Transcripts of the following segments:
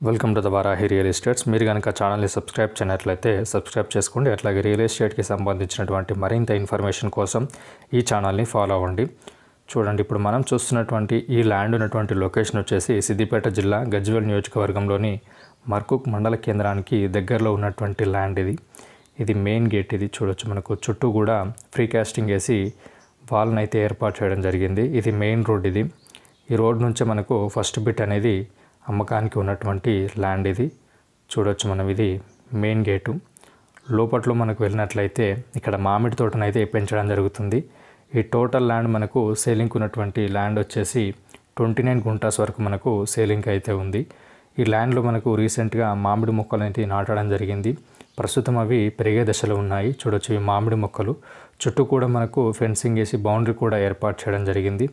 Welcome to the Varahi real estates. మీరు కనుక ఛానల్ని సబ్స్క్రైబ్ చేయనట్లయితే సబ్స్క్రైబ్ చేసుకోండి. అట్లాగే రియల్ ఎస్టేట్కి సంబంధించినటువంటి మరింత ఇన్ఫర్మేషన్ కోసం ఈ ఛానల్ని ఫాలో అవ్వండి. చూడండి, ఇప్పుడు మనం చూస్తున్నటువంటి ఈ ల్యాండ్ ఉన్నటువంటి లొకేషన్ వచ్చేసి సిద్దిపేట జిల్లా గజ్వేల్ నియోజకవర్గంలోని మర్కుక్ మండల కేంద్రానికి దగ్గరలో ఉన్నటువంటి ల్యాండ్ ఇది మెయిన్ గేట్. ఇది చూడొచ్చు, మనకు చుట్టూ కూడా ఫ్రీ కాస్టింగ్ వేసి వాల్ని అయితే ఏర్పాటు చేయడం జరిగింది. ఇది మెయిన్ రోడ్. ఈ రోడ్ నుంచే మనకు ఫస్ట్ బిట్ అనేది అమ్మకానికి ఉన్నటువంటి ల్యాండ్. ఇది చూడొచ్చు మనం, ఇది మెయిన్ గేటు. లోపట్లో మనకు వెళ్ళినట్లయితే ఇక్కడ మామిడి తోటనైతే పెంచడం జరుగుతుంది. ఈ టోటల్ ల్యాండ్ మనకు సేలింగ్కి ఉన్నటువంటి ల్యాండ్ వచ్చేసి 29 గుంటాస్ వరకు మనకు సేలింగ్ అయితే ఉంది. ఈ ల్యాండ్లో మనకు రీసెంట్గా మామిడి మొక్కలు అయితే నాటడం జరిగింది. ప్రస్తుతం అవి పెరిగే దశలో ఉన్నాయి. చూడొచ్చు, ఈ మామిడి మొక్కలు చుట్టూ కూడా మనకు ఫెన్సింగ్ వేసి బౌండరీ కూడా ఏర్పాటు చేయడం జరిగింది.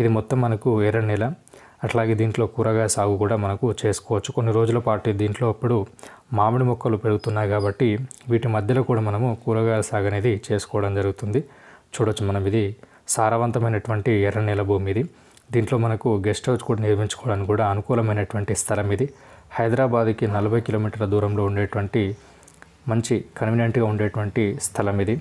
ఇది మొత్తం మనకు ఎర్ర నేల. అట్లాగే దీంట్లో కూరగాయ సాగు కూడా మనకు చేసుకోవచ్చు. కొన్ని రోజుల పాటు దీంట్లో ఇప్పుడు మామిడి మొక్కలు పెరుగుతున్నాయి కాబట్టి వీటి మధ్యలో కూడా మనము కూరగాయల సాగు అనేది చేసుకోవడం జరుగుతుంది. చూడొచ్చు మనం, ఇది సారవంతమైనటువంటి ఎర్ర నేల భూమి. దీంట్లో మనకు గెస్ట్ హౌస్ కూడా నిర్మించుకోవడానికి కూడా అనుకూలమైనటువంటి స్థలం. ఇది హైదరాబాద్కి 40 కిలోమీటర్ల దూరంలో ఉండేటువంటి మంచి కన్వీనియంట్గా ఉండేటువంటి స్థలం. ఇది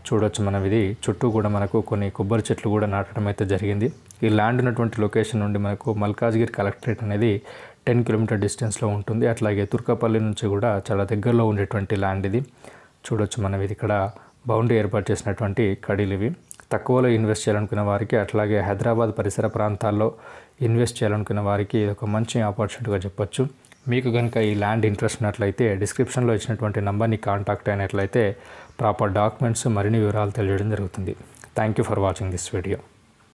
చూడొచ్చు మనం, ఇది చుట్టూ కూడా మనకు కొన్ని కొబ్బరి చెట్లు కూడా నాటడం అయితే జరిగింది. ఈ ల్యాండ్ ఉన్నటువంటి లొకేషన్ నుండి మనకు మల్కాజ్గిరి కలెక్టరేట్ అనేది 10 కిలోమీటర్ డిస్టెన్స్లో ఉంటుంది. అట్లాగే తుర్కపల్లి నుంచి కూడా చాలా దగ్గరలో ఉండేటువంటి ల్యాండ్. ఇది చూడొచ్చు మనం, ఇది ఇక్కడ బౌండరీ ఏర్పాటు చేసినటువంటి కడీలు. ఇవి తక్కువలో ఇన్వెస్ట్ చేయాలనుకున్న వారికి, అట్లాగే హైదరాబాద్ పరిసర ప్రాంతాల్లో ఇన్వెస్ట్ చేయాలనుకున్న వారికి ఇది ఒక మంచి ఆపర్చునిటీగా చెప్పొచ్చు. మీకు కనుక ఈ ల్యాండ్ ఇంట్రెస్ట్ ఉన్నట్లయితే డిస్క్రిప్షన్లో ఇచ్చినటువంటి నెంబర్ని కాంటాక్ట్ అయినట్లయితే ప్రాపర్ డాక్యుమెంట్స్ మరిన్ని వివరాలు తెలియడం జరుగుతుంది. Thank you for watching this video.